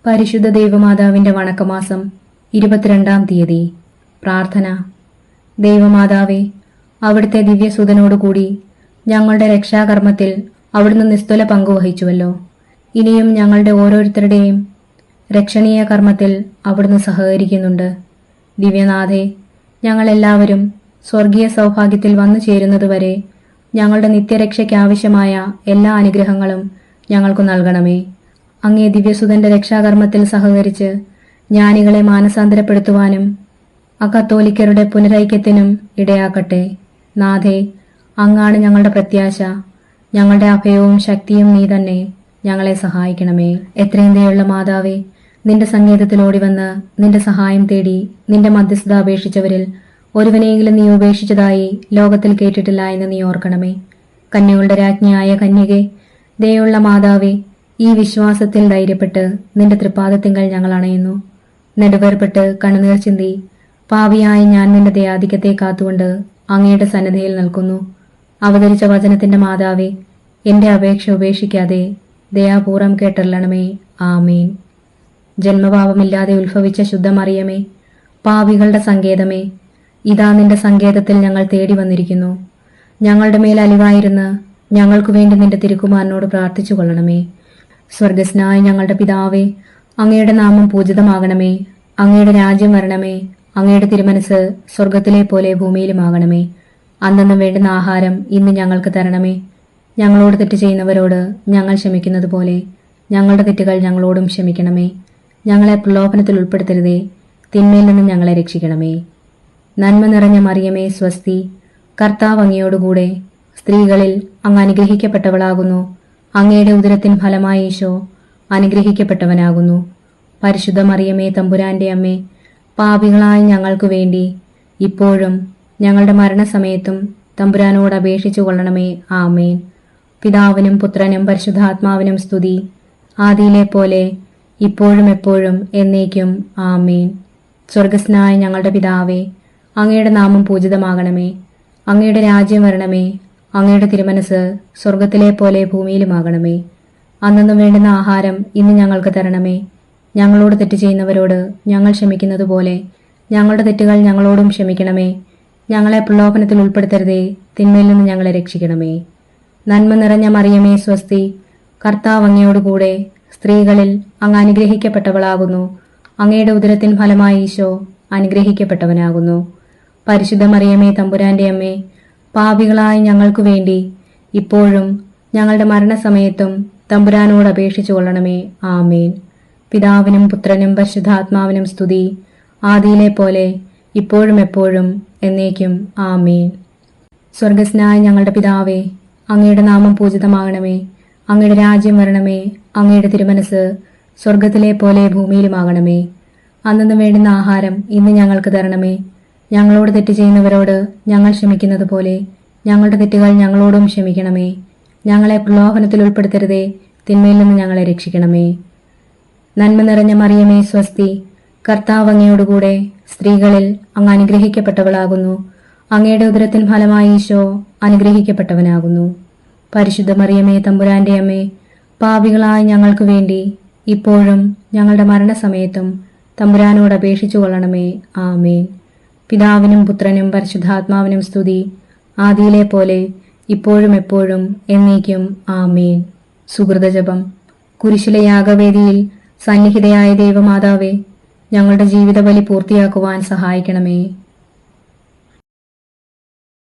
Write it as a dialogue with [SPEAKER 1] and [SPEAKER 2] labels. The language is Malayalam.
[SPEAKER 1] പരിശുദ്ധ ദൈവമാതാവിന്റെ വണക്കമാസം 22-ാം തീയതി. പ്രാർത്ഥന. ദൈവമാതാവേ, അവിടുത്തെ ദിവ്യസുതനോടുകൂടി ഞങ്ങളുടെ രക്ഷാകർമ്മത്തിൽ അവിടുന്ന് നിസ്തുല പങ്കുവഹിച്ചുവല്ലോ. ഇനിയും ഞങ്ങളുടെ ഓരോരുത്തരുടെയും രക്ഷണീയ കർമ്മത്തിൽ അവിടുന്ന് സഹകരിക്കുന്നുണ്ട്. ദിവ്യനാഥേ, ഞങ്ങളെല്ലാവരും സ്വർഗീയ സൗഭാഗ്യത്തിൽ വന്നു ചേരുന്നതുവരെ ഞങ്ങളുടെ നിത്യരക്ഷയ്ക്കാവശ്യമായ എല്ലാ അനുഗ്രഹങ്ങളും ഞങ്ങൾക്കു നൽകണമേ. അങ്ങേ ദിവ്യസുതന്റെ രക്ഷാകർമ്മത്തിൽ സഹകരിച്ച് ജ്ഞാനികളെ മാനസാന്തരപ്പെടുത്തുവാനും അകത്തോലിക്കരുടെ പുനരൈക്യത്തിനും ഇടയാക്കട്ടെ. നാഥേ, അങ്ങാണ് ഞങ്ങളുടെ പ്രത്യാശ, ഞങ്ങളുടെ അഭയവും ശക്തിയും നീ തന്നെ. ഞങ്ങളെ സഹായിക്കണമേ. എത്രയും ദയുള്ള മാതാവേ, നിന്റെ സങ്കേതത്തിൽ ഓടിവന്ന് നിന്റെ സഹായം തേടി നിന്റെ മധ്യസ്ഥത അപേക്ഷിച്ചവരിൽ ഒരുവനെയെങ്കിലും നീ ഉപേക്ഷിച്ചതായി ലോകത്തിൽ കേട്ടിട്ടില്ല എന്ന് നീ ഓർക്കണമേ. കന്യകളുടെ രാജ്ഞിയായ കന്യകെ, ദയുള്ള മാതാവേ, ഈ വിശ്വാസത്തിൽ ധൈര്യപ്പെട്ട് നിന്റെ തൃപ്പാദത്തിങ്കൽ ഞങ്ങൾ അണയുന്നു. നെടുവേർപ്പെട്ട് കണ്ണുനീർ ചിന്തി പാപിയായി ഞാൻ നിന്റെ ദയാധിക്യത്തെ കാത്തുകൊണ്ട് അങ്ങയുടെ സന്നദ്ധയിൽ നിൽക്കുന്നു. അവതരിച്ച വചനത്തിന്റെ മാതാവേ, എന്റെ അപേക്ഷ ഉപേക്ഷിക്കാതെ ദയാപൂർവം കേട്ടല്ലണമേ. ആമേൻ. ജന്മപാപമില്ലാതെ ഉത്ഭവിച്ച ശുദ്ധമറിയമേ, പാപികളുടെ സങ്കേതമേ, ഇതാ നിന്റെ സങ്കേതത്തിൽ ഞങ്ങൾ തേടി വന്നിരിക്കുന്നു. ഞങ്ങളുടെ മേൽ അലിവായിരുന്ന് ഞങ്ങൾക്കു വേണ്ടി നിന്റെ തിരുക്കുമാരനോട് പ്രാർത്ഥിച്ചു കൊള്ളണമേ. സ്വർഗസ്നായ ഞങ്ങളുടെ പിതാവേ, അങ്ങയുടെ നാമം പൂജിതമാകണമേ. അങ്ങയുടെ രാജ്യം വരണമേ. അങ്ങയുടെ തിരുമനസ് സ്വർഗത്തിലെ പോലെ ഭൂമിയിലുമാകണമേ. അന്നന്ന് വേണ്ടുന്ന ആഹാരം ഇന്ന് ഞങ്ങൾക്ക് തരണമേ. ഞങ്ങളോട് തെറ്റ് ചെയ്യുന്നവരോട് ഞങ്ങൾ ക്ഷമിക്കുന്നത് പോലെ ഞങ്ങളുടെ തെറ്റുകൾ ഞങ്ങളോടും ക്ഷമിക്കണമേ. ഞങ്ങളെ പ്രലോഭനത്തിൽ ഉൾപ്പെടുത്തരുതേ, തിന്മയിൽ നിന്ന് ഞങ്ങളെ രക്ഷിക്കണമേ. നന്മ നിറഞ്ഞ മറിയമേ, സ്വസ്തി. കർത്താവ് അങ്ങയോടുകൂടെ സ്ത്രീകളിൽ അങ്ങ് അനുഗ്രഹിക്കപ്പെട്ടവളാകുന്നു. അങ്ങയുടെ ഉദരത്തിൻ ഫലമായി ഈശോ അനുഗ്രഹിക്കപ്പെട്ടവനാകുന്നു. പരിശുദ്ധ മറിയമേ, തമ്പുരാന്റെ അമ്മേ, പാപികളായ ഞങ്ങൾക്കു വേണ്ടി ഇപ്പോഴും ഞങ്ങളുടെ മരണസമയത്തും തമ്പുരാനോട് അപേക്ഷിച്ചു കൊള്ളണമേ. ആമേൻ. പിതാവിനും പുത്രനും പരിശുദ്ധാത്മാവിനും സ്തുതി, ആദിയിലെ പോലെ ഇപ്പോഴും എപ്പോഴും എന്നേക്കും. ആമേൻ. സ്വർഗസ്നായ ഞങ്ങളുടെ പിതാവേ, അങ്ങയുടെ നാമം പൂജിതമാകണമേ. അങ്ങയുടെ രാജ്യം വരണമേ. അങ്ങയുടെ തിരുമനസ് സ്വർഗത്തിലെ പോലെ ഭൂമിയിലുമാകണമേ. അന്നന്ന് വേണ്ടുന്ന ആഹാരം ഇന്ന് ഞങ്ങൾക്ക് തരണമേ. ഞങ്ങളോട് തെറ്റ് ചെയ്യുന്നവരോട് ഞങ്ങൾ ക്ഷമിക്കുന്നത് പോലെ ഞങ്ങളുടെ തെറ്റുകൾ ഞങ്ങളോടും ക്ഷമിക്കണമേ. ഞങ്ങളെ പ്രലോഭനത്തിൽ ഉൾപ്പെടുത്തരുതേ, തിന്മയിൽ നിന്ന് ഞങ്ങളെ രക്ഷിക്കണമേ. നന്മ നിറഞ്ഞ മറിയമേ, സ്വസ്തി. കർത്താവ് അങ്ങയോടുകൂടെ സ്ത്രീകളിൽ അങ്ങ് അനുഗ്രഹിക്കപ്പെട്ടവളാകുന്നു. അങ്ങയുടെ ഉദരത്തിൻ ഫലമായി ഈശോ അനുഗ്രഹിക്കപ്പെട്ടവനാകുന്നു. പരിശുദ്ധ മറിയമേ, തമ്പുരാന്റെ അമ്മേ, പാപികളായ ഞങ്ങൾക്കു വേണ്ടി ഇപ്പോഴും ഞങ്ങളുടെ മരണസമയത്തും തമ്പുരാനോട് അപേക്ഷിച്ചു കൊള്ളണമേ. ആമേൻ. പിതാവിനും പുത്രനും പരിശുദ്ധാത്മാവിനും സ്തുതി, ആദിയിലെ പോലെ ഇപ്പോഴും എപ്പോഴും എന്നേക്കും. ആമേൻ. സ്വർഗസ്നായ ഞങ്ങളുടെ പിതാവേ, അങ്ങയുടെ നാമം പൂജിതമാകണമേ. അങ്ങയുടെ രാജ്യം വരണമേ. അങ്ങയുടെ തിരുമനസ് സ്വർഗത്തിലെ പോലെ ഭൂമിയിലുമാകണമേ. അന്നന്ന് വേണ്ടുന്ന ആഹാരം ഇന്ന് ഞങ്ങൾക്ക് തരണമേ. ഞങ്ങളോട് തെറ്റ് ചെയ്യുന്നവരോട് ഞങ്ങൾ ക്ഷമിക്കുന്നത് പോലെ ഞങ്ങളുടെ തെറ്റുകൾ ഞങ്ങളോടും ക്ഷമിക്കണമേ. ഞങ്ങളെ പ്രലോഭനത്തിൽ ഉൾപ്പെടുത്തരുതേ, തിന്മയിൽ നിന്ന് ഞങ്ങളെ രക്ഷിക്കണമേ. നന്മ നിറഞ്ഞ മറിയമേ, സ്വസ്തി. കർത്താവ് അങ്ങയോടുകൂടെ സ്ത്രീകളിൽ അങ്ങ് അനുഗ്രഹിക്കപ്പെട്ടവളാകുന്നു. അങ്ങയുടെ ഉദരത്തിൻ ഫലമായി ഈശോ അനുഗ്രഹിക്കപ്പെട്ടവനാകുന്നു. പരിശുദ്ധ മറിയമേ, തമ്പുരാന്റെ അമ്മേ, പാപികളായ ഞങ്ങൾക്കു വേണ്ടി ഇപ്പോഴും ഞങ്ങളുടെ മരണസമയത്തും തമ്പുരാനോട് അപേക്ഷിച്ചു കൊള്ളണമേ. ആമേൻ. പിതാവിനും പുത്രനും പരിശുദ്ധാത്മാവിനും സ്തുതി, ആദിയിലെ പോലെ ഇപ്പോഴും എപ്പോഴും എന്നേക്കും. ആമേൻ. സുഹൃതജപം. കുരിശിലെ യാഗവേദിയിൽ സന്നിഹിതയായ ദൈവമാതാവേ, ഞങ്ങളുടെ ജീവിതബലി പൂർത്തിയാക്കുവാൻ സഹായിക്കണമേ.